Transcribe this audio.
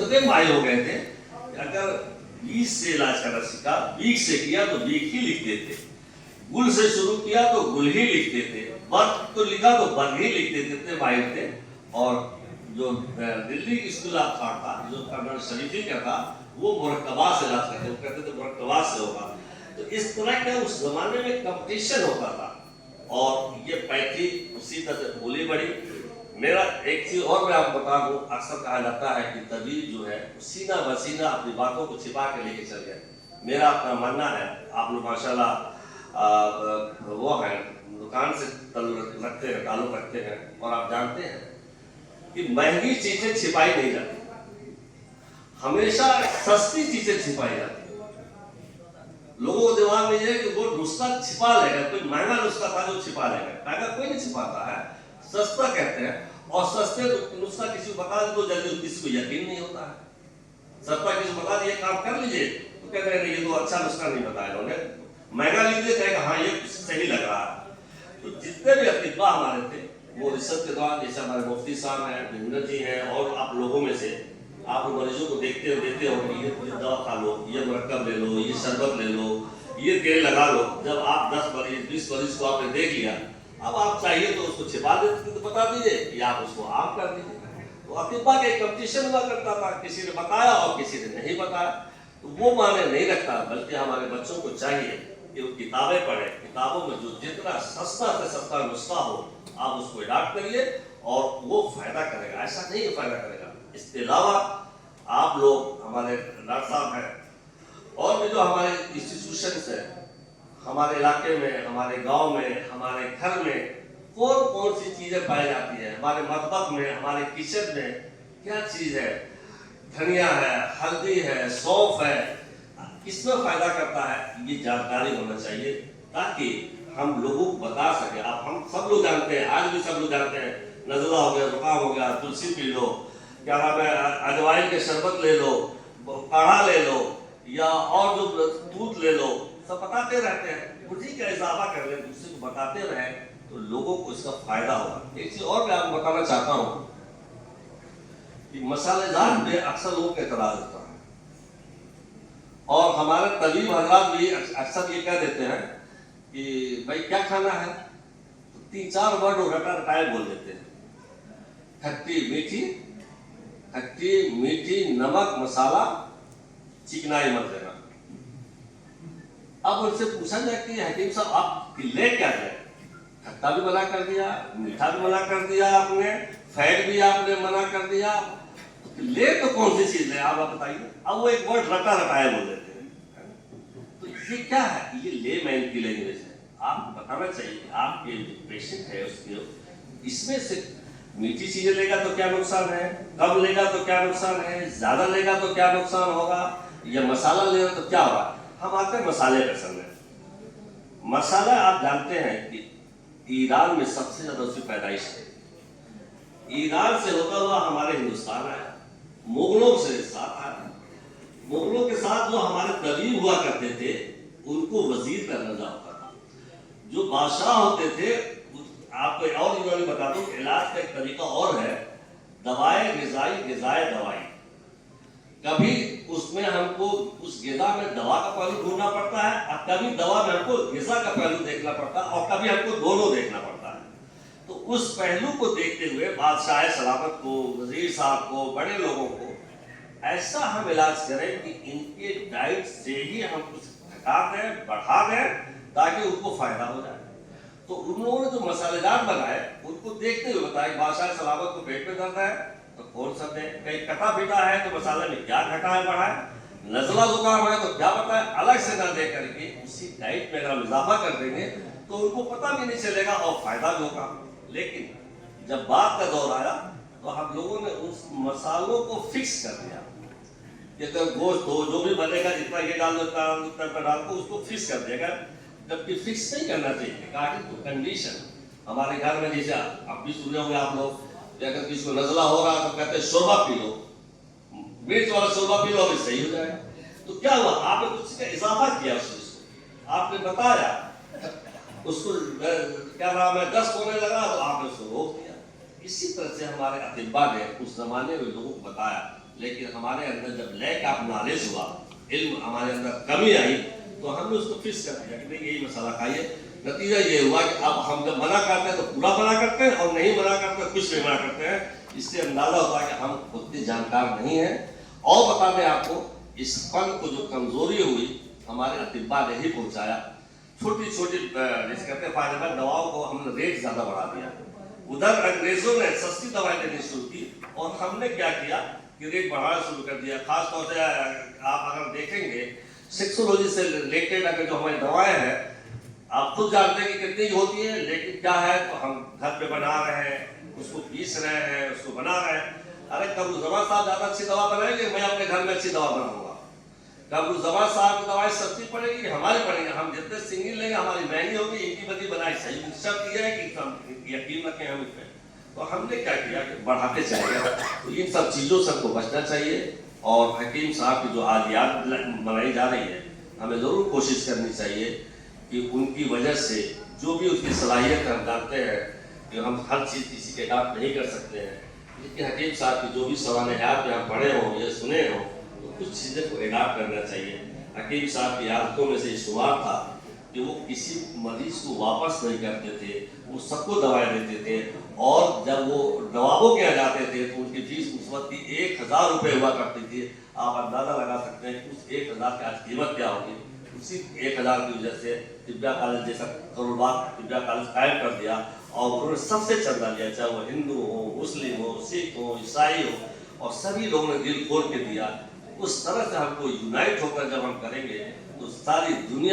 इतने माहिर हो गए थे कि अगर बीज से इलाज करना सीखा, बीज से किया तो बीज ही लिखते थे, गुल से शुरू किया तो गुल ही लिखते थे, वर्ग तो लिखा तो वर्ग ही लिखते थे, इतने माहिर थे। और जो दिल्ली स्कूल ऑफ थॉट था, जो कर्नल शरीफी का था, वो मुरक्कबा से इलाज करते, वो कहते थे मुरक्कबा से होगा। तो इस तरह का उस जमाने में कंपटीशन होता था और ये पैथी उसी तरह से बोली बड़ी। मेरा एक चीज और मैं आपको बता दूं, अक्सर कहा जाता है कि तबीब जो है सीना बसीना अपनी बातों को छिपा के लेके चल गया। मेरा अपना मानना है, आप लोग माशाल्लाह वो है दुकान से रखते हैं, ताल्लुक रखते हैं, और आप जानते हैं कि महंगी चीजें छिपाई नहीं जाती, हमेशा सस्ती चीजें छिपाई जाती। लोगों को दिमाग में ये है कि वो नुस्खा छिपा लेगा, कोई महंगा नुस्खा था जो छिपा लेगा, महंगा कोई नहीं छिपाता है, सस्ता कहते हैं। और सस्ते नुस्खा किसी को बता दे तो जल्दी किसी को यकीन नहीं होता है। सस्ता किसी को बता दिए काम कर लीजिए तो कहते हैं ये तो अच्छा नुस्खा नहीं बताया इन्होंने, महंगा लिख दिया कहेगा हाँ ये सही लग रहा है। तो जितने भी अतिबा हमारे थे वो रिसर्च के दौरान, जैसे हमारे मुफ्ती साहब हैं, भिंदर जी हैं, और आप लोगों में से आप मरीजों को देखते देते हो कि ये दवा खा लो, ये मुरक्कब ले लो, ये शरबत ले लो, ये तेल लगा लो। जब आप 10 मरीज 20 मरीज को आपने देख लिया, अब आप चाहिए तो उसको छिपा देते तो बता दीजिए या आप उसको आम कर दीजिए। तो अतिबा का एक कंपटीशन हुआ करता था, किसी ने बताया और किसी ने नहीं बताया, तो वो माने नहीं रखता। बल्कि हमारे बच्चों को चाहिए कि वो किताबें पढ़े, किताबों में जो जितना सस्ता से सस्ता नुस्खा हो आप उसको अडॉप्ट करिए और वो फायदा करेगा, ऐसा नहीं फायदा करेगा। इसके अलावा आप लोग हमारे डॉक्टर साहब हैं और भी जो हमारे इंस्टीट्यूशंस हैं, हमारे इलाके में, हमारे गांव में, हमारे घर में कौन कौन सी चीजें पाई जाती है, हमारे मतबख में, हमारे किचन में क्या चीज है, धनिया है, हल्दी है, सौंफ है, किसमें फायदा करता है, ये जानकारी होना चाहिए ताकि हम लोगों को बता सके। आप हम सब लोग जानते हैं, आज भी सब लोग जानते हैं, नज़ला हो गया, जुकाम हो गया, तुलसी पी लो, क्या नाम है, अजवाइन के शरबत ले लो, काढ़ा ले लो, या और जो दूध ले लो, सब बताते रहते हैं। उसी का इजाफा कर ले, दूसरे को बताते रहे तो लोगों को इसका फायदा होगा। एक चीज और मैं आपको बताना चाहता हूँ कि मसालेदार में अक्सर लोगों का एतराज होता है, और हमारे तबीब हजरात भी अक्सर ये कह देते हैं कि भाई क्या खाना है, तो 3-4 वर्ड रटाए बोल देते हैं, खट्टी मीठी नमक मसाला चिकनाई मत देना। अब उनसे पूछा जाए कि हकीम साहब आप ले क्या जाए, खट्टा भी मना कर दिया, मीठा भी मना कर दिया आपने, फैट भी आपने मना कर दिया, ले तो कौन सी चीज है आप बताइए। अब वो एक वर्ड रटाया बोल देते हैं, तो ये क्या है, ये ले मैन की लैंग्वेज है। आपको बताना चाहिए आपके जो पेशेंट है उसके इसमें से मीठी चीजें लेगा तो क्या नुकसान है, कम लेगा तो क्या नुकसान है, ज्यादा लेगा तो क्या नुकसान होगा, या मसाला लेगा तो क्या होगा। हम आते हैं मसाले पसंद है। मसाला आप जानते हैं कि ईरान में सबसे ज्यादा उसकी पैदाइश है, ईरान से होता हुआ हमारे हिंदुस्तान आया, मुगलों से साथ आया। मुगलों के साथ जो हमारे तबीब हुआ करते थे उनको वजीर का दर्जा होता था। जो बादशाह होते थे, आपको और यूनानी बता दूं, इलाज का एक तरीका और है, दवाएं गिजाए दवाई। कभी उसमें हमको उस गिजा में दवा का पहलू ढूंढना पड़ता है, और कभी दवा में हमको गिजा का पहलू देखना पड़ता है, और कभी हमको दोनों देखना पड़ता है। तो उस पहलू को देखते हुए बादशाह सलामत को, वजीर साहब को, बड़े लोगों को ऐसा हम इलाज करें कि इनके डाइट से ही हम कुछ घटा दें, बढ़ा दें, ताकि उनको फायदा हो जाए। तो उन लोगों ने जो मसालेदार बनाए उनको देखते हुए बताया, बादशाह सलामत को पेट में दर्द है तो कौन सा दें, कहीं कटा पीटा है तो मसाले में क्या घटा है बढ़ा है, नजला जुकाम है तो क्या बताए, अलग से ना दे करके उसी डाइट में अगर हम इजाफा कर देंगे तो उनको पता भी नहीं चलेगा और फायदा भी होगा। लेकिन जब बात का दौर आया तो हम लोगों ने उस मसालों को फिक्स कर दिया कि अगर गोश्त हो जो भी बनेगा, जितना ये डाल दो उतना डाल दो, उसको फिक्स कर देगा। जबकि फिक्स नहीं करना चाहिए, अकॉर्डिंग टू कंडीशन। हमारे घर में जैसे अब भी सुने होंगे आप लोग, अगर किसी को नजला हो रहा तो कहते हैं शोरबा पी लो, मिर्च वाला शोरबा पी लो, अभी सही हो जाएगा। तो क्या हुआ, आपने कुछ का इजाफा किया उस चीज को, आपने बताया उसको क्या नाम है, 10 होने लगा तो आपने उसको रोक दिया। इसी तरह से हमारे अतिब्बा ने उस जमाने में लोगों को बताया, लेकिन हमारे अंदर जब लैक ऑफ नॉलेज हुआ, इल्म हमारे अंदर कमी आई, तो हमने उसको फिक्स कर दिया कि नहीं यही मसाला खाइए। नतीजा ये हुआ कि अब हम जब मना करते हैं तो पूरा मना करते हैं, और नहीं मना करते हैं कुछ नहीं मना करते हैं। इससे अंदाजा होता है कि हम उतने जानकार नहीं हैं। और बता दें आपको, इस फन को जो कमजोरी हुई हमारे अतिब्बा ने ही पहुंचाया। छोटी छोटी जैसे कहते हैं फायदेमंद दवाओं को हमने रेट ज्यादा बढ़ा दिया। उधर अंग्रेजों ने सस्ती दवाएं देनी शुरू की, और हमने क्या किया कि रेट बढ़ाना शुरू कर दिया। खास तौर से आप अगर देखेंगे सेक्सोलॉजी से रिलेटेड अगर जो हमारी दवाएं हैं, आप खुद जानते हैं कि कितनी होती है, लेकिन क्या है तो हम घर पे बना रहे हैं, उसको पीस रहे हैं, उसको बना रहे हैं। अरे कमरुज़्ज़मान साहब ज्यादा अच्छी दवा बनाएंगे, मैं अपने घर में अच्छी दवा बनाऊंगा। कमरुज़्ज़मान साहब की दवाई सस्ती पड़ेगी, हमारी पड़ेगी, हम जितने सिंगल लेंगे हमारी महंगी होगी, इनकी बदी बनाई सही। शर्त यह है कि यकीन रखें हम इसमें। तो हमने क्या किया कि बढ़ाते चले गए। तो इन सब चीजों से हमको बचना चाहिए, और हकीम साहब की जो आज याद मनाई जा रही है, हमें जरूर कोशिश करनी चाहिए कि उनकी वजह से जो भी उसकी सलाहियत हम जानते हैं कि हम हर चीज़ किसी के साथ नहीं कर सकते हैं, लेकिन हकीम साहब की जो भी सवालियात यहाँ पढ़े हों या सुने हों, तो कुछ चीज़ें को एडाप्ट करना चाहिए। हकीम साहब की आदतों में से ये शुमार था कि वो किसी मरीज को वापस नहीं करते थे, वो सबको दवाएं देते थे। और जब वो नवाबों के यहाँ जाते थे तो उनकी फीस उस वक्त की 1000 रुपये हुआ करती थी। आप अंदाजा लगा सकते हैं कि उस 1000 की आज कीमत क्या होगी। उसी 1000 की वजह से तिब्बिया कॉलेज जैसा करोड़बाग तिब्बिया कॉलेज कायम कर दिया, और उन्होंने सबसे चंदा लिया, चाहे वो हिंदू हो, मुस्लिम हो, सिख हो, ईसाई हो, और सभी लोगों ने दिल खोल के दिया। उस तरह से हमको यूनाइट होकर जब हम करेंगे तो सारी दुनिया